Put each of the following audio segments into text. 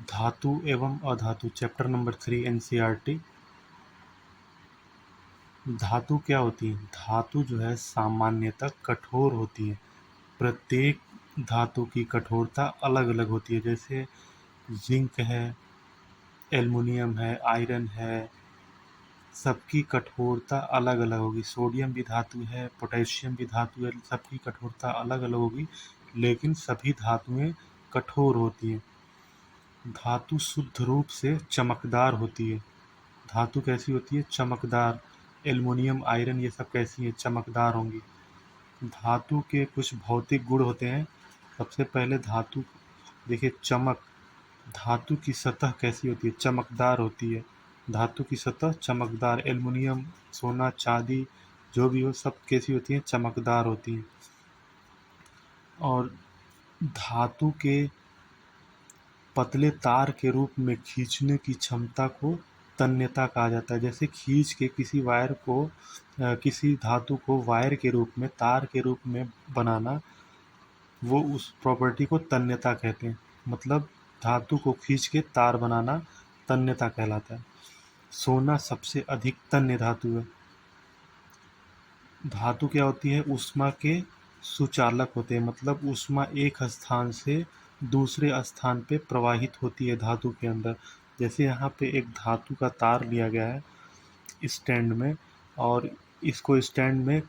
धातु एवं अधातु, chapter number 3 NCERT. धातु क्या होती है? धातु जो है सामान्यतः कठोर होती है। प्रत्येक धातु की कठोरता अलग अलग होती है। जैसे जिंक है, एल्युमिनियम है, आयरन है, सबकी कठोरता अलग अलग होगी। सोडियम भी धातु है, पोटेशियम भी धातु है, सबकी कठोरता अलग अलग होगी, लेकिन सभी धातुएं कठोर होती हैं। धातु शुद्ध रूप से चमकदार होती है। धातु कैसी होती है? चमकदार। एल्युमिनियम, आयरन, ये सब कैसी हैं? चमकदार होंगी। धातु के कुछ भौतिक गुण होते हैं। सबसे पहले धातु, देखिए चमक। धातु की सतह कैसी होती है? चमकदार होती है। धातु की सतह चमकदार। एल्युमिनियम, सोना, चांदी, जो भी हो, सब कैसी होती हैं? चमकदार होती हैं। और धातु के पतले तार के रूप में खींचने की क्षमता को तन्यता कहा जाता है। जैसे खींच के किसी वायर को, किसी धातु को वायर के रूप में, तार के रूप में बनाना, वो उस प्रॉपर्टी को तन्यता कहते हैं। मतलब धातु को खींच के तार बनाना तन्यता कहलाता है। सोना सबसे अधिक तन्य धातु है। धातु क्या होती है? ऊष्मा के सुचालक होते हैं। मतलब ऊष्मा एक स्थान से दूसरे स्थान पे प्रवाहित होती है धातु के अंदर। जैसे यहाँ पे एक धातु का तार लिया गया है स्टैंड में, और इसको स्टैंड में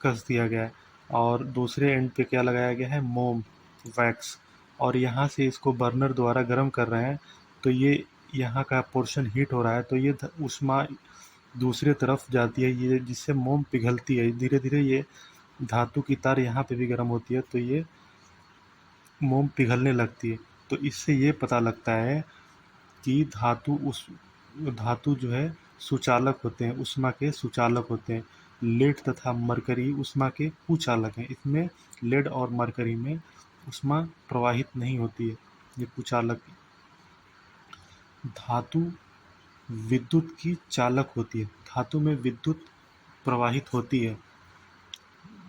कस दिया गया है, और दूसरे एंड पे क्या लगाया गया है? मोम, वैक्स। और यहाँ से इसको बर्नर द्वारा गर्म कर रहे हैं, तो ये यहाँ का पोर्शन हीट हो रहा है, तो ये ऊष्मा दूसरे तरफ जाती है, ये जिससे मोम पिघलती है। धीरे धीरे ये धातु की तार यहाँ पे भी गर्म होती है, तो ये मोम पिघलने लगती है। तो इससे ये पता लगता है कि धातु जो है सुचालक होते हैं, ऊष्मा के सुचालक होते हैं। लेड तथा मरकरी ऊष्मा के कुचालक हैं। इसमें लेड और मरकरी में ऊष्मा प्रवाहित नहीं होती है, ये कुचालक। धातु विद्युत की चालक होती है। धातु में विद्युत प्रवाहित होती है।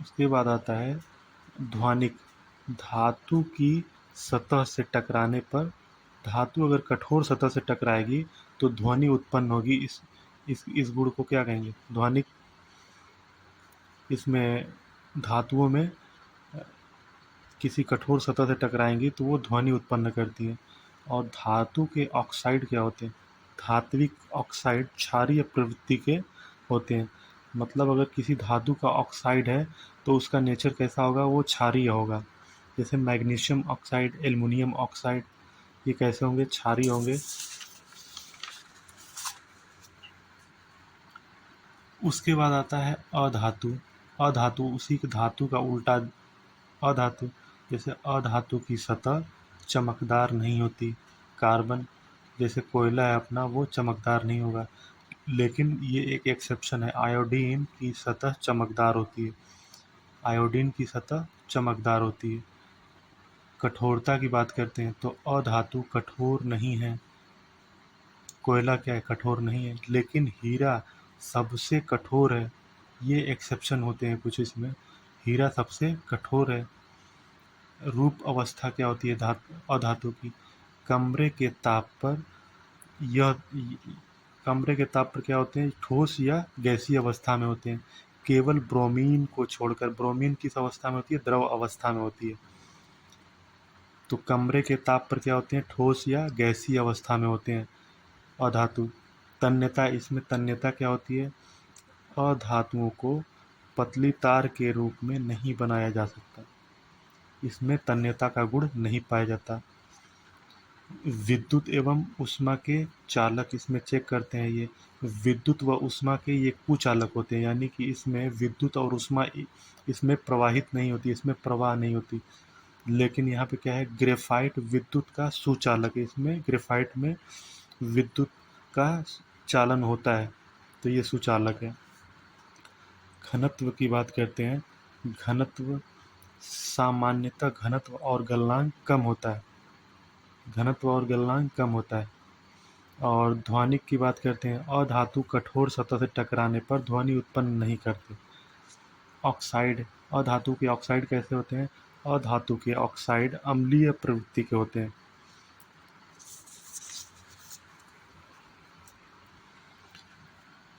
उसके बाद आता है ध्वनिक। धातु की सतह से टकराने पर, धातु अगर कठोर सतह से टकराएगी तो ध्वनि उत्पन्न होगी। इस गुण को क्या कहेंगे? ध्वनिक। इसमें धातुओं में किसी कठोर सतह से टकराएंगी तो वो ध्वनि उत्पन्न करती हैं। और धातु के ऑक्साइड क्या होते हैं? धात्विक ऑक्साइड क्षारीय प्रवृत्ति के होते हैं। मतलब अगर किसी धातु का ऑक्साइड है तो उसका नेचर कैसा होगा? वो क्षारीय होगा। जैसे मैग्नीशियम ऑक्साइड, एल्युमिनियम ऑक्साइड, ये कैसे होंगे? क्षारीय होंगे। उसके बाद आता है अधातु। अधातु उसी धातु का उल्टा। अधातु, जैसे अधातु की सतह चमकदार नहीं होती। कार्बन, जैसे कोयला है अपना, वो चमकदार नहीं होगा। लेकिन ये एक एक्सेप्शन है, आयोडीन की सतह चमकदार होती है। आयोडीन की सतह चमकदार होती है। कठोरता की बात करते हैं तो अधातु कठोर नहीं है। कोयला क्या है? कठोर नहीं है। लेकिन हीरा सबसे कठोर है। ये एक्सेप्शन होते हैं कुछ इसमें। हीरा सबसे कठोर है। रूप अवस्था क्या होती है अधातु की? कमरे के ताप पर यह कमरे के ताप पर क्या होते हैं? ठोस या गैसीय अवस्था में होते हैं। केवल ब्रोमीन को छोड़कर। ब्रोमीन किस अवस्था में होती है? द्रव अवस्था में होती है। तो कमरे के ताप पर क्या होते हैं? ठोस या गैसीय अवस्था में होते हैं अधातु। तन्यता, इसमें तन्यता क्या होती है? अधातुओं को पतली तार के रूप में नहीं बनाया जा सकता। इसमें तन्यता का गुण नहीं पाया जाता। विद्युत एवं ऊष्मा के चालक, इसमें चेक करते हैं। ये विद्युत व ऊष्मा के ये कुचालक होते हैं, यानी कि इसमें विद्युत और ऊष्मा इसमें प्रवाहित नहीं होती, इसमें प्रवाह नहीं होती। लेकिन यहाँ पे क्या है? ग्रेफाइट विद्युत का सुचालक है। इसमें ग्रेफाइट में विद्युत का चालन होता है, तो ये सुचालक है। घनत्व की बात करते हैं। घनत्व सामान्यतः घनत्व और गलनांक कम होता है। घनत्व और गलनांक कम होता है। और ध्वनिक की बात करते हैं। अधातु कठोर सतह से टकराने पर ध्वनि उत्पन्न नहीं करते। ऑक्साइड, अधातु के ऑक्साइड कैसे होते हैं? अधातु के ऑक्साइड अम्लीय प्रवृत्ति के होते हैं।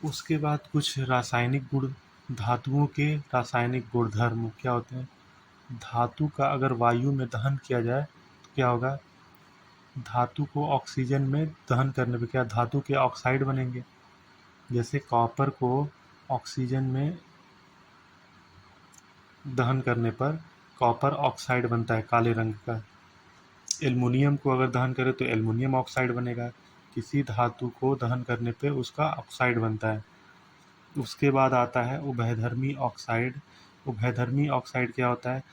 उसके बाद कुछ रासायनिक गुण, धातुओं के रासायनिक गुणधर्म क्या होते हैं। धातु का अगर वायु में दहन किया जाए तो क्या होगा, धातु को ऑक्सीजन में दहन करने पे क्या धातु के ऑक्साइड बनेंगे। जैसे कॉपर को ऑक्सीजन में दहन करने पर कॉपर ऑक्साइड बनता है काले रंग का। एल्युमिनियम को अगर दहन करें तो एल्युमिनियम ऑक्साइड बनेगा। किसी धातु को दहन करने पे उसका ऑक्साइड बनता है। उसके बाद आता है उभयधर्मी ऑक्साइड। उभयधर्मी ऑक्साइड क्या होता है,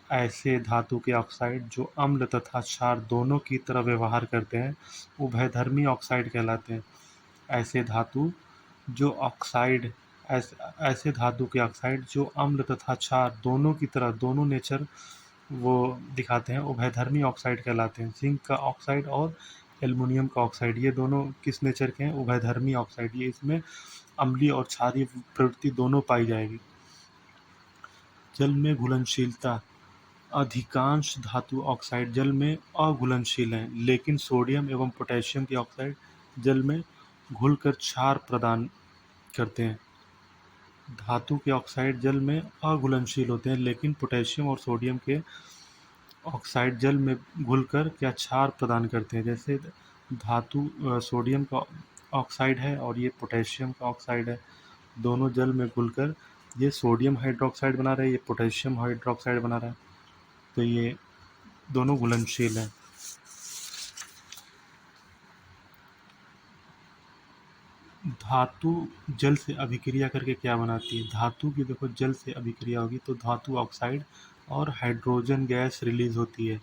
ऐसे धातु के ऑक्साइड जो अम्ल तथा क्षार दोनों की तरह व्यवहार करते हैं उभयधर्मी ऑक्साइड कहलाते हैं। ऐसे धातु जो ऑक्साइड ऐसे धातु के ऑक्साइड जो अम्ल तथा क्षार दोनों की तरह दोनों नेचर वो दिखाते हैं उभयधर्मी ऑक्साइड कहलाते हैं। जिंक का ऑक्साइड और एल्युमिनियम का ऑक्साइड ये दोनों किस नेचर के हैं, उभयधर्मी ऑक्साइड। ये इसमें अम्लीय और क्षारीय प्रवृत्ति दोनों पाई जाएगी। जल में घुलनशीलता, अधिकांश धातु ऑक्साइड जल में अघुलनशील हैं, लेकिन सोडियम एवं पोटेशियम के ऑक्साइड जल में घुलकर क्षार प्रदान करते हैं। धातु के ऑक्साइड जल में अघुलनशील होते हैं, लेकिन पोटेशियम और सोडियम के ऑक्साइड जल में घुलकर क्या क्षार प्रदान करते हैं। जैसे धातु सोडियम का ऑक्साइड है और ये पोटेशियम का ऑक्साइड है, दोनों जल में घुलकर ये सोडियम हाइड्रोक्साइड बना रहा है, ये पोटेशियम हाइड्रोक्साइड बना रहा है, तो ये दोनों घुलनशील हैं। धातु जल से अभिक्रिया करके क्या बनाती है। धातु की देखो जल से अभिक्रिया होगी तो धातु ऑक्साइड और हाइड्रोजन गैस रिलीज होती है।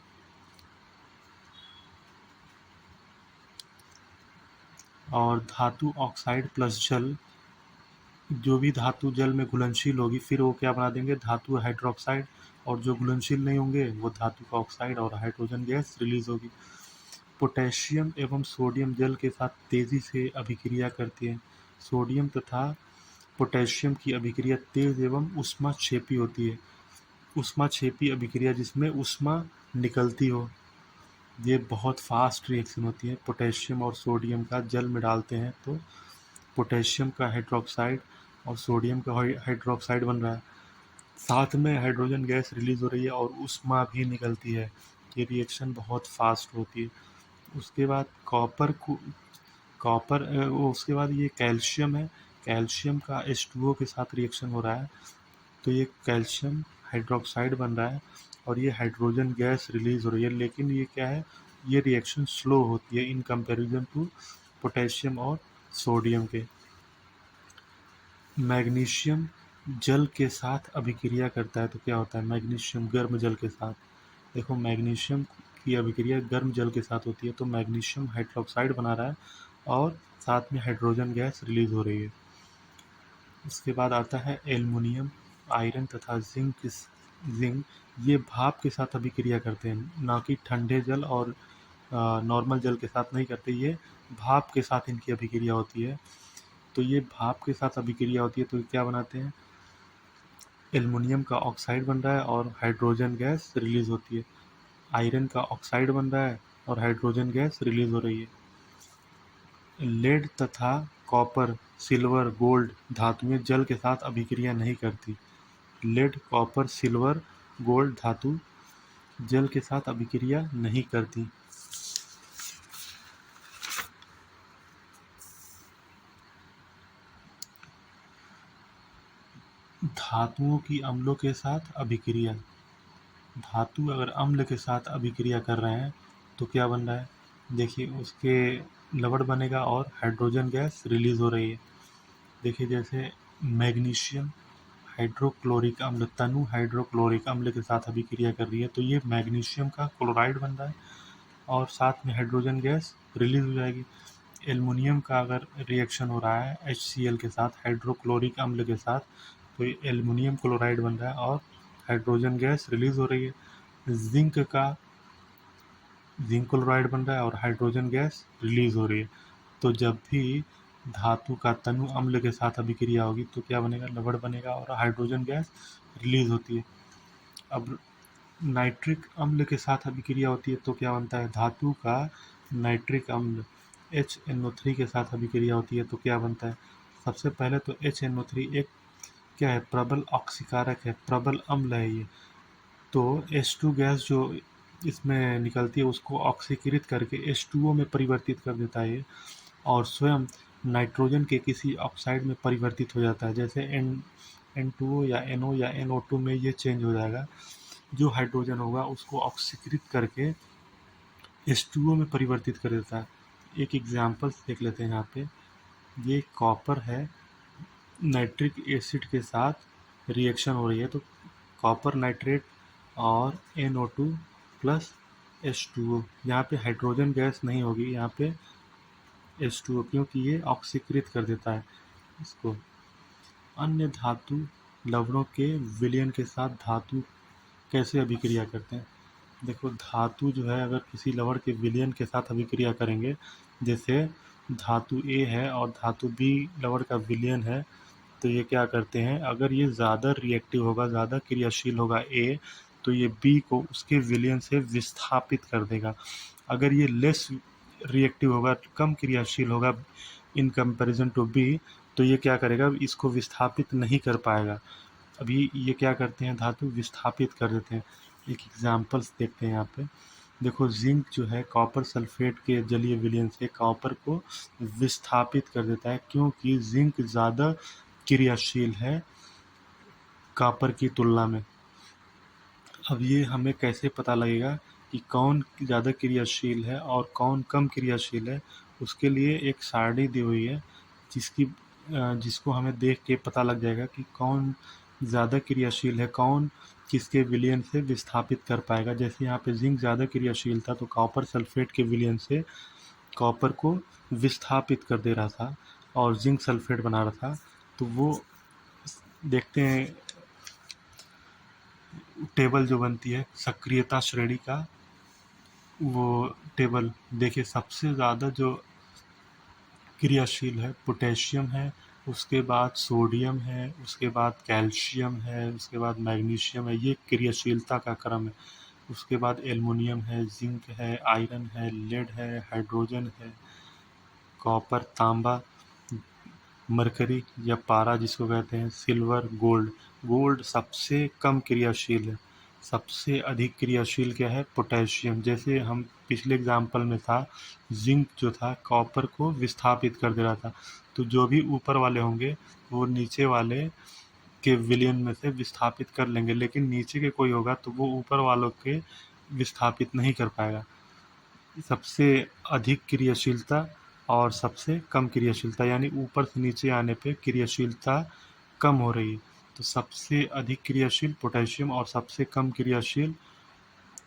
और धातु ऑक्साइड प्लस जल, जो भी धातु जल में घुलनशील होगी फिर वो क्या बना देंगे, धातु हाइड्रोक्साइड। और जो घुलनशील नहीं होंगे वो धातु का ऑक्साइड और हाइड्रोजन गैस रिलीज होगी। पोटेशियम एवं सोडियम जल के साथ तेजी से अभिक्रिया करती है। सोडियम तथा पोटेशियम की अभिक्रिया तेज एवं ऊष्माक्षेपी होती है। ऊष्माक्षेपी अभिक्रिया जिसमें ऊष्मा निकलती हो, ये बहुत फास्ट रिएक्शन होती है। पोटेशियम और सोडियम का जल में डालते हैं तो पोटेशियम का हाइड्रोक्साइड और सोडियम का हाइड्रोक्साइड बन रहा है, साथ में हाइड्रोजन गैस रिलीज हो रही है और ऊष्मा भी निकलती है। ये रिएक्शन बहुत फास्ट होती है। उसके बाद उसके बाद ये कैल्शियम है। कैल्शियम का H2O के साथ रिएक्शन हो रहा है तो ये कैल्शियम हाइड्रोक्साइड बन रहा है और ये हाइड्रोजन गैस रिलीज हो रही है, लेकिन ये क्या है, ये रिएक्शन स्लो होती है इन कंपैरिजन टू पोटेशियम और सोडियम के। मैग्नीशियम जल के साथ अभिक्रिया करता है तो क्या होता है, मैग्नीशियम गर्म जल के साथ। देखो मैग्नीशियम की अभिक्रिया गर्म जल के साथ होती है तो मैग्नीशियम हाइड्रोक्साइड बना रहा है और साथ में हाइड्रोजन गैस रिलीज हो रही है। उसके बाद आता है एल्युमिनियम, आयरन तथा जिंक ये भाप के साथ अभिक्रिया करते हैं, ना कि ठंडे जल और नॉर्मल जल के साथ नहीं करते, ये भाप के साथ इनकी अभिक्रिया होती है। तो ये भाप के साथ अभिक्रिया होती है तो क्या बनाते हैं, एल्युमिनियम का ऑक्साइड बन रहा है और हाइड्रोजन गैस रिलीज होती है। आयरन का ऑक्साइड बन रहा है और हाइड्रोजन गैस रिलीज हो रही है। लेड तथा कॉपर, सिल्वर, गोल्ड धातुएं जल के साथ अभिक्रिया नहीं करती। लेड, कॉपर, सिल्वर, गोल्ड धातु जल के साथ अभिक्रिया नहीं करती। धातुओं की अम्लों के साथ अभिक्रिया। धातु अगर अम्ल के साथ अभिक्रिया कर रहे हैं तो क्या बन रहा है, देखिए उसके लवण बनेगा और हाइड्रोजन गैस रिलीज हो रही है। देखिए जैसे मैग्नीशियम हाइड्रोक्लोरिक अम्ल, तनु हाइड्रोक्लोरिक अम्ल के साथ अभिक्रिया कर रही है तो ये मैग्नीशियम का क्लोराइड बन रहा है और साथ में हाइड्रोजन गैस रिलीज हो जाएगी। एल्युमिनियम का अगर रिएक्शन हो रहा है HCl के साथ हाइड्रोक्लोरिक अम्ल के साथ तो ये एल्युमिनियम क्लोराइड बन रहा है और हाइड्रोजन गैस रिलीज हो रही है। जिंक क्लोराइड बन रहा है और हाइड्रोजन गैस रिलीज हो रही है। तो जब भी धातु का तनु अम्ल के साथ अभिक्रिया होगी तो क्या बनेगा, लवण बनेगा और हाइड्रोजन गैस रिलीज होती है। अब नाइट्रिक अम्ल के साथ अभिक्रिया होती है तो क्या बनता है, धातु का नाइट्रिक अम्ल HNO3 के साथ अभिक्रिया होती है तो क्या बनता है, सबसे पहले तो HNO3 एक क्या है, प्रबल ऑक्सीकारक है, प्रबल अम्ल है ये। तो H2 गैस जो इसमें निकलती है उसको ऑक्सीकृत करके H2O में परिवर्तित कर देता है ये, और स्वयं नाइट्रोजन के किसी ऑक्साइड में परिवर्तित हो जाता है, जैसे N2O या NO या NO2 में ये चेंज हो जाएगा। जो हाइड्रोजन होगा उसको ऑक्सीकृत करके H2O में परिवर्तित कर देता है। एक एग्जाम्पल देख लेते हैं यहाँ पे। ये कॉपर है, नाइट्रिक एसिड के साथ रिएक्शन हो रही है, तो कॉपर नाइट्रेट और NO2 प्लस H2O। यहाँ पे हाइड्रोजन गैस नहीं होगी, यहाँ पे H2O, क्योंकि ये ऑक्सीकृत कर देता है इसको। अन्य धातु लवणों के विलयन के साथ धातु कैसे अभिक्रिया करते हैं। देखो, धातु जो है अगर किसी लवण के विलयन के साथ अभिक्रिया करेंगे, जैसे धातु A है और धातु B लवण का विलयन है, तो ये क्या करते हैं, अगर ये ज़्यादा रिएक्टिव होगा, ज़्यादा क्रियाशील होगा A, तो ये B को उसके विलयन से विस्थापित कर देगा। अगर ये लेस रिएक्टिव होगा, कम क्रियाशील होगा इन कंपैरिजन टू B, तो ये क्या करेगा, इसको विस्थापित नहीं कर पाएगा। अभी ये क्या करते हैं, धातु विस्थापित कर देते हैं। एक एग्जांपल्स देखते हैं यहाँ पे। देखो, जिंक जो है कॉपर सल्फेट के जलीय विलयन से कॉपर को विस्थापित कर देता है, क्योंकि जिंक ज़्यादा क्रियाशील है कॉपर की तुलना में। अब ये हमें कैसे पता लगेगा कि कौन ज़्यादा क्रियाशील है और कौन कम क्रियाशील है। उसके लिए एक सारणी दी हुई है जिसको हमें देख के पता लग जाएगा कि कौन ज़्यादा क्रियाशील है, कौन किसके विलयन से विस्थापित कर पाएगा। जैसे यहाँ पे जिंक ज़्यादा क्रियाशील था, तो कॉपर सल्फेट के विलयन से कॉपर को विस्थापित कर दे रहा था और जिंक सल्फेट बना रहा था। तो वो देखते हैं टेबल जो बनती है सक्रियता श्रेणी का, वो टेबल देखिए, सबसे ज़्यादा जो क्रियाशील है पोटेशियम है, उसके बाद सोडियम है, उसके बाद कैल्शियम है, उसके बाद मैग्नीशियम है। ये क्रियाशीलता का क्रम है। उसके बाद एल्युमिनियम है, जिंक है, आयरन है, लेड है, हाइड्रोजन है, कॉपर, तांबा, मरकरी या पारा जिसको कहते हैं, सिल्वर, गोल्ड। गोल्ड सबसे कम क्रियाशील है। सबसे अधिक क्रियाशील क्या है, पोटेशियम। जैसे हम पिछले एग्जाम्पल में था, जिंक जो था कॉपर को विस्थापित कर दे रहा था, तो जो भी ऊपर वाले होंगे वो नीचे वाले के विलयन में से विस्थापित कर लेंगे, लेकिन नीचे के कोई होगा तो वो ऊपर वालों के विस्थापित नहीं कर पाएगा। सबसे अधिक क्रियाशीलता और सबसे कम क्रियाशीलता, यानी ऊपर से नीचे आने पे क्रियाशीलता कम हो रही है। तो सबसे अधिक क्रियाशील पोटेशियम और सबसे कम क्रियाशील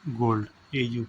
गोल्ड, AU।